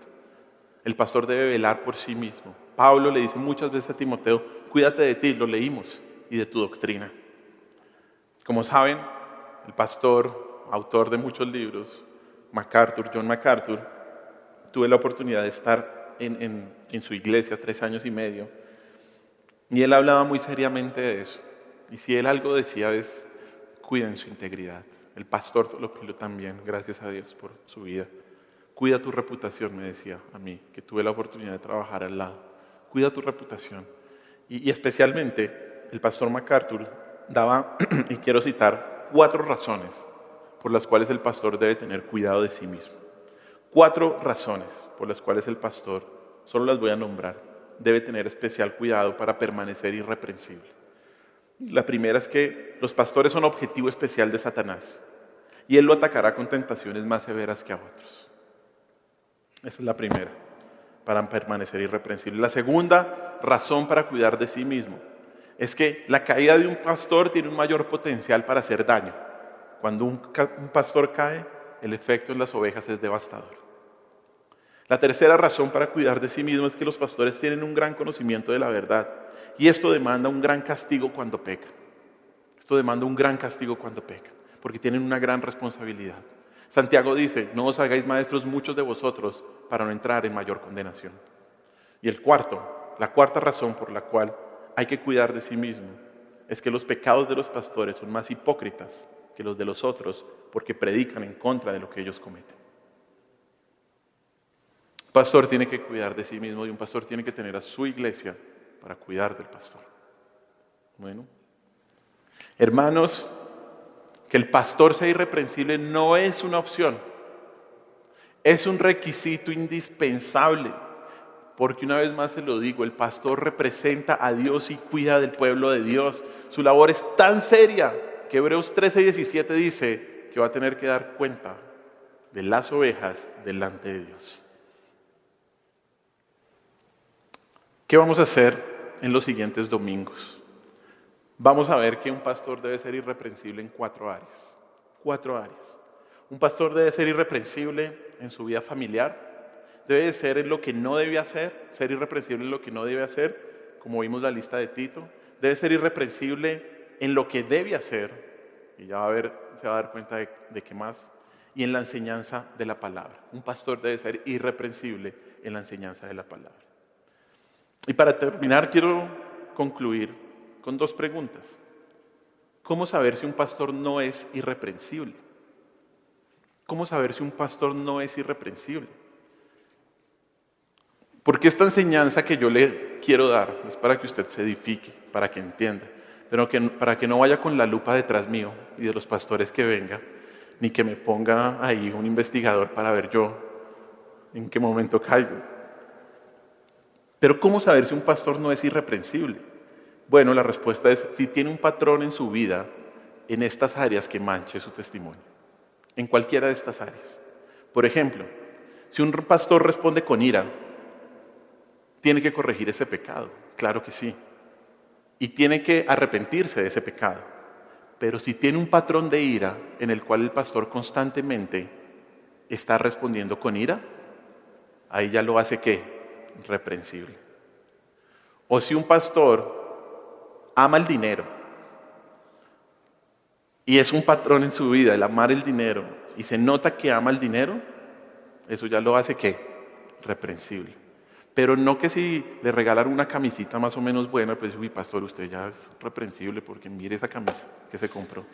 [SPEAKER 1] El pastor debe velar por sí mismo. Pablo le dice muchas veces a Timoteo: cuídate de ti, lo leímos, y de tu doctrina. Como saben, el pastor, autor de muchos libros, John MacArthur, tuve la oportunidad de estar en su iglesia 3 años y medio, y él hablaba muy seriamente de eso. Y si él algo decía es, cuiden su integridad. El pastor Teófilo también, gracias a Dios por su vida. Cuida tu reputación, me decía a mí, que tuve la oportunidad de trabajar al lado. Cuida tu reputación. Y especialmente, el pastor MacArthur daba, y quiero citar, 4 razones por las cuales el pastor debe tener cuidado de sí mismo. 4 razones por las cuales el pastor, solo las voy a nombrar, debe tener especial cuidado para permanecer irreprensible. La primera es que los pastores son objetivo especial de Satanás y él lo atacará con tentaciones más severas que a otros. Esa es la primera, para permanecer irreprensible. La segunda razón para cuidar de sí mismo es que la caída de un pastor tiene un mayor potencial para hacer daño. Cuando un pastor cae, el efecto en las ovejas es devastador. La tercera razón para cuidar de sí mismo es que los pastores tienen un gran conocimiento de la verdad y esto demanda un gran castigo cuando pecan. Esto demanda un gran castigo cuando pecan, porque tienen una gran responsabilidad. Santiago dice, no os hagáis maestros muchos de vosotros para no entrar en mayor condenación. Y la cuarta razón por la cual hay que cuidar de sí mismo es que los pecados de los pastores son más hipócritas que los de los otros porque predican en contra de lo que ellos cometen. Un pastor tiene que cuidar de sí mismo y un pastor tiene que tener a su iglesia para cuidar del pastor. Bueno, hermanos, que el pastor sea irreprensible no es una opción, es un requisito indispensable, porque una vez más se lo digo, el pastor representa a Dios y cuida del pueblo de Dios. Su labor es tan seria que Hebreos 13:17 dice que va a tener que dar cuenta de las ovejas delante de Dios. ¿Qué vamos a hacer en los siguientes domingos? Vamos a ver que un pastor debe ser irreprensible en 4 áreas. 4 áreas. Un pastor debe ser irreprensible en su vida familiar. Debe ser en lo que no debe hacer, ser irreprensible en lo que no debe hacer, como vimos la lista de Tito. Debe ser irreprensible en lo que debe hacer, y ya se va a dar cuenta de qué más, y en la enseñanza de la palabra. Un pastor debe ser irreprensible en la enseñanza de la palabra. Y para terminar, quiero concluir con 2 preguntas. ¿Cómo saber si un pastor no es irreprensible? ¿Cómo saber si un pastor no es irreprensible? Porque esta enseñanza que yo le quiero dar es para que usted se edifique, para que entienda, pero para que no vaya con la lupa detrás mío y de los pastores que venga, ni que me ponga ahí un investigador para ver yo en qué momento caigo. Pero ¿cómo saber si un pastor no es irreprensible? Bueno, la respuesta es si tiene un patrón en su vida en estas áreas que manche su testimonio. En cualquiera de estas áreas. Por ejemplo, si un pastor responde con ira, tiene que corregir ese pecado, claro que sí. Y tiene que arrepentirse de ese pecado. Pero si tiene un patrón de ira en el cual el pastor constantemente está respondiendo con ira, ahí ya lo hace ¿qué? Reprensible. O si un pastor ama el dinero y es un patrón en su vida el amar el dinero y se nota que ama el dinero, eso ya lo hace ¿qué? Reprensible. Pero no que si le regalan una camisita más o menos buena, pues uy, pastor, usted ya es reprensible porque mire esa camisa que se compró.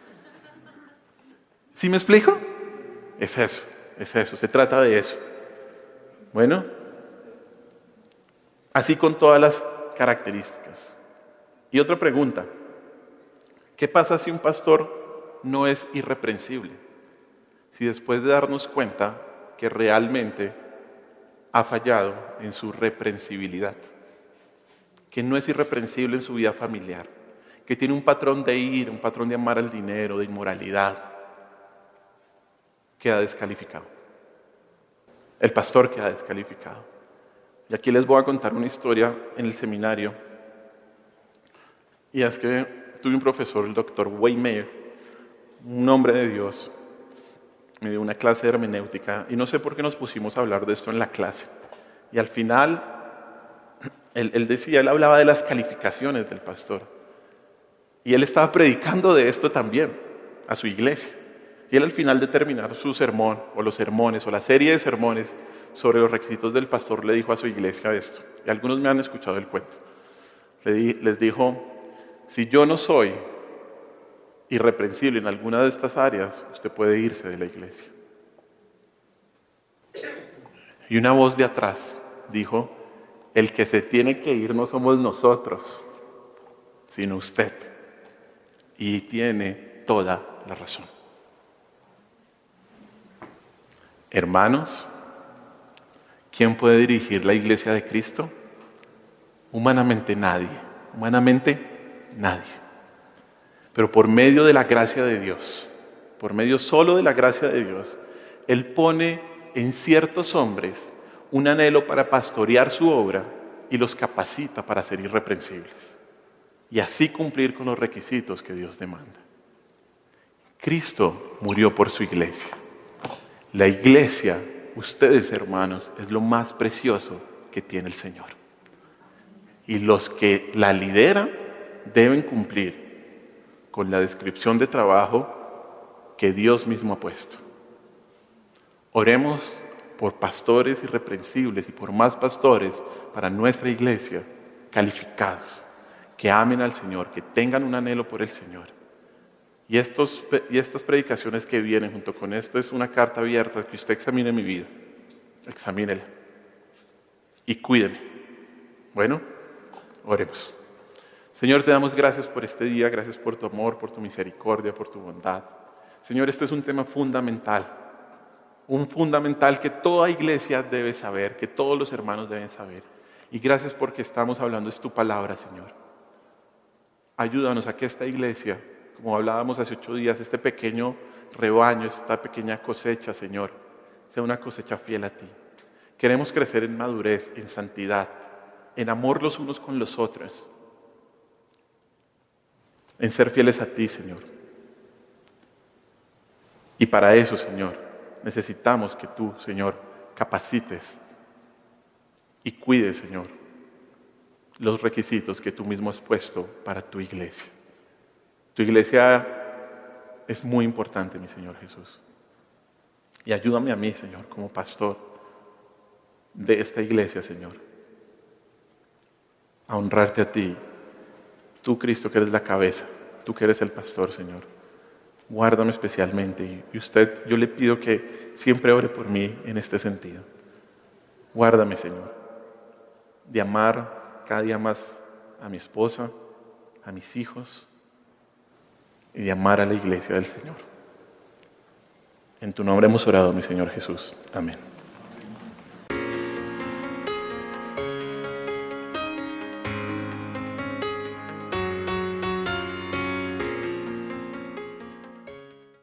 [SPEAKER 1] ¿Sí me explico? Es eso, se trata de eso. Bueno, así con todas las características. Y otra pregunta, ¿qué pasa si un pastor no es irreprensible? Si después de darnos cuenta que realmente ha fallado en su reprensibilidad, que no es irreprensible en su vida familiar, que tiene un patrón de ira, un patrón de amar al dinero, de inmoralidad, queda descalificado. El pastor queda descalificado. Y aquí les voy a contar una historia en el seminario. Y es que tuve un profesor, el doctor Waymeyer, un hombre de Dios, me dio una clase de hermenéutica y no sé por qué nos pusimos a hablar de esto en la clase. Y al final, él hablaba de las calificaciones del pastor. Y él estaba predicando de esto también a su iglesia. Y él al final de terminar su sermón, o los sermones, o la serie de sermones sobre los requisitos del pastor, le dijo a su iglesia esto. Y algunos me han escuchado el cuento. Les dijo, si yo no soy irreprensible en alguna de estas áreas, usted puede irse de la iglesia. Y una voz de atrás dijo, el que se tiene que ir no somos nosotros, sino usted. Y tiene toda la razón. Hermanos, ¿quién puede dirigir la iglesia de Cristo? Humanamente nadie. Humanamente nadie. Pero por medio de la gracia de Dios, por medio solo de la gracia de Dios, Él pone en ciertos hombres un anhelo para pastorear su obra y los capacita para ser irreprensibles y así cumplir con los requisitos que Dios demanda. Cristo murió por su iglesia. La iglesia, ustedes hermanos, es lo más precioso que tiene el Señor. Y los que la lideran deben cumplir con la descripción de trabajo que Dios mismo ha puesto. Oremos por pastores irreprensibles y por más pastores para nuestra iglesia calificados, que amen al Señor, que tengan un anhelo por el Señor. Y estas predicaciones que vienen junto con esto es una carta abierta que usted examine mi vida. Examínela. Y cuídeme. Bueno, oremos. Señor, te damos gracias por este día, gracias por tu amor, por tu misericordia, por tu bondad. Señor, este es un tema fundamental. Un fundamental que toda iglesia debe saber, que todos los hermanos deben saber. Y gracias porque estamos hablando, es tu palabra, Señor. Ayúdanos a que esta iglesia, como hablábamos hace 8 días, este pequeño rebaño, esta pequeña cosecha, Señor, sea una cosecha fiel a ti. Queremos crecer en madurez, en santidad, en amor los unos con los otros, en ser fieles a ti, Señor. Y para eso, Señor, necesitamos que tú, Señor, capacites y cuides, Señor, los requisitos que tú mismo has puesto para tu iglesia. Tu iglesia es muy importante, mi Señor Jesús. Y ayúdame a mí, Señor, como pastor de esta iglesia, Señor, a honrarte a ti. Tú, Cristo, que eres la cabeza, tú que eres el pastor, Señor. Guárdame especialmente. Y usted, yo le pido que siempre ore por mí en este sentido. Guárdame, Señor, de amar cada día más a mi esposa, a mis hijos, y de amar a la iglesia del Señor. En tu nombre hemos orado, mi Señor Jesús. Amén.